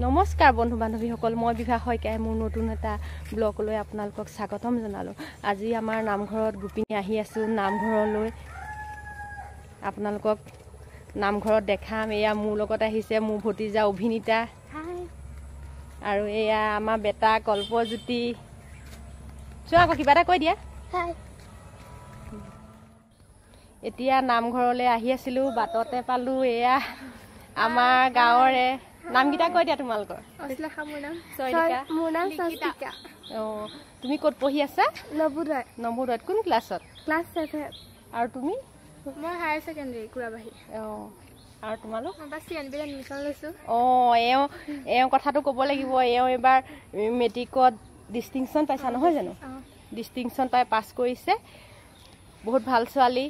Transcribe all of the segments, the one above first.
নমস্কাৰ বন্ধু বান্ধৱীসকল, মই বিভা শইকীয়াই মোৰ নতুন এটা ব্লগলৈ আপোনালোকক স্বাগতম জনালোঁ। আজি আমাৰ নামঘৰত গোপিনী আহি আছোঁ। নামঘৰলৈ আপোনালোকক নামঘৰত দেখাম। এয়া মোৰ লগত আহিছে মোৰ ভতিজা অভিনীতা আৰু এয়া আমাৰ বেটা কল্পজ্যোতি। চোৱা আকৌ কিবা এটা কৈ দিয়া। এতিয়া নামঘৰলৈ আহি আছিলোঁ, বাটতে পালোঁ এয়া আমাৰ গাঁৱৰে। নামকেইটা কৈ দিয়া তোমালোকৰ। তুমি ক'ত পঢ়ি আছা? নৱোদয়ত। কোন ক্লাছত? ক্লাছ 7। আৰু তুমি? মই হায়াৰ ছেকেণ্ডাৰী কুৰাবাহী। আৰু তোমালোক? এডমিশ্যন লৈছোঁ। এওঁ কথাটো ক'ব লাগিব। এওঁ এইবাৰ মেট্ৰিকত ডিষ্টিংশ্যন পাইছা নহয় জানো? ডিষ্টিংশ্যন পাই পাছ কৰিছে। বহুত ভাল ছোৱালী,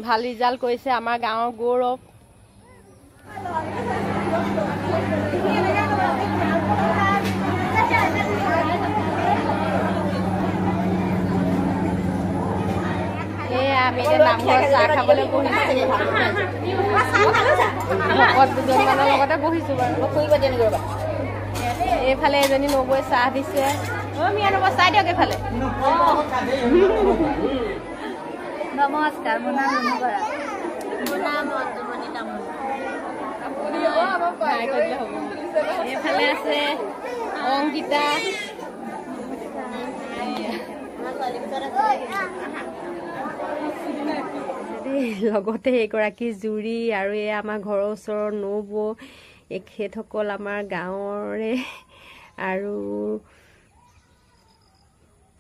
ভাল ৰিজাল্ট কৰিছে, আমাৰ গাঁৱৰ গৌৰৱ। আমি নামঘৰত চাহ খাবলৈ বহিছোঁ। দুজনমানৰ লগতে বহিছোঁ বাৰু। এইফালে এজনী নবৈ চাহ দিছে। মিয়া নবৈ চাই দিয়ক এইফালে। নমস্কাৰ, মোৰ নাম ৰুণু বৰা। মোৰ নাম অন্তমণি তামুল। এইফালে আছে অংকিতা। লগতে এগৰাকী জুৰি আৰু এয়া আমাৰ ঘৰৰ ওচৰৰ নবৌ। এখেতসকল আমাৰ গাঁৱৰে। আৰু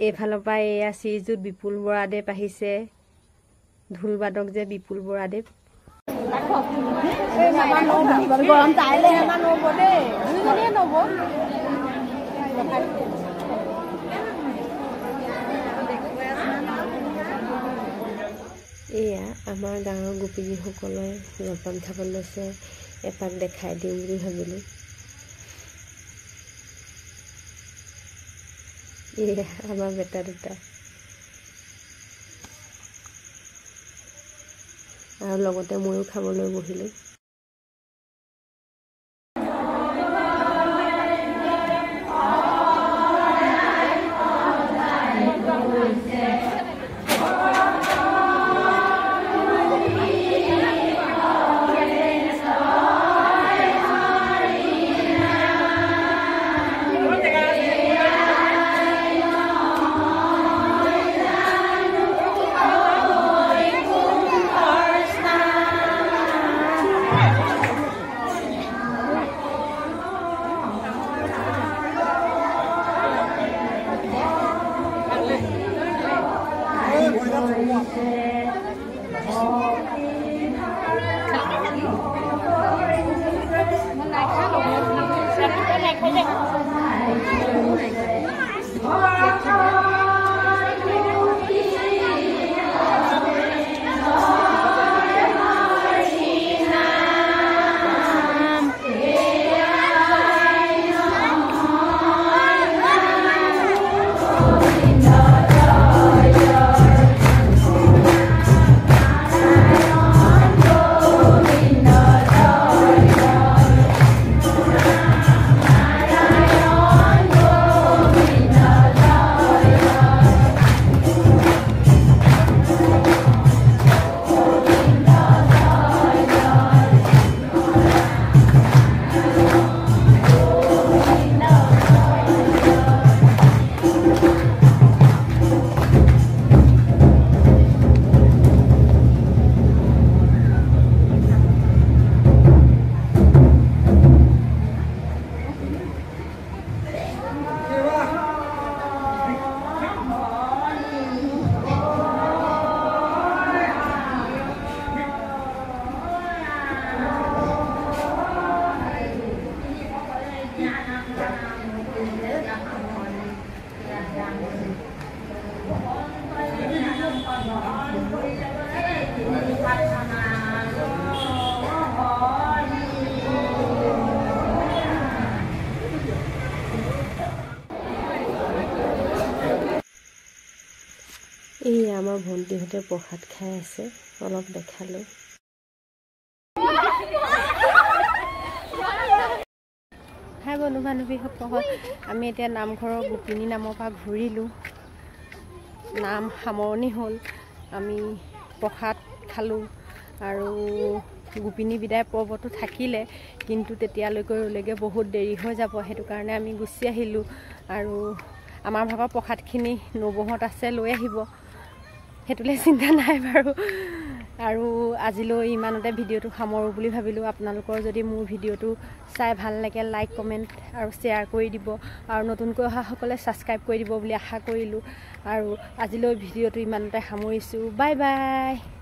এইফালৰ পৰা এয়া শ্ৰীযুত বিপুল বৰাদেৱ আহিছে, ঢোলবাদক যে বিপুল বৰাদেৱ। এয়া আমাৰ গাঁৱৰ গোপিনীসকলে জলপান খাব লৈছে। এপাক দেখাই দিম বুলি ভাবিলোঁ। এয়া আমাৰ বেটা দুটা আৰু লগতে ময়ো খাবলৈ বহিলোঁ। এই আমাৰ ভণ্টিহঁতে প্ৰসাদ খাই আছে, অলপ দেখালোঁ। বন্ধু বান্ধৱীসকল আমি এতিয়া নামঘৰৰ গোপিনী নামৰ পৰা ঘূৰিলোঁ নাম সামৰণি হ'ল আমি প্ৰসাদ খালোঁ আৰু গোপিনী বিদায় পৰ্বটো থাকিলে কিন্তু তেতিয়ালৈকে ৰ'লেগৈ বহুত দেৰি হৈ যাব সেইটো কাৰণে আমি গুচি আহিলোঁ আৰু আমাৰ ভাগৰ প্ৰসাদখিনি নবৌহঁত আছে লৈ আহিব সেইটোলৈ চিন্তা নাই বাৰু আৰু আজিলৈ ইমানতে ভিডিঅ'টো সামৰোঁ বুলি ভাবিলোঁ আপোনালোকৰ যদি মোৰ ভিডিঅ'টো চাই ভাল লাগে লাইক কমেণ্ট আৰু শ্বেয়াৰ কৰি দিব আৰু নতুনকৈ অহাসকলে ছাবস্ক্ৰাইব কৰি দিব বুলি আশা কৰিলোঁ আৰু আজিলৈ ভিডিঅ'টো ইমানতে সামৰিছোঁ বাই বাই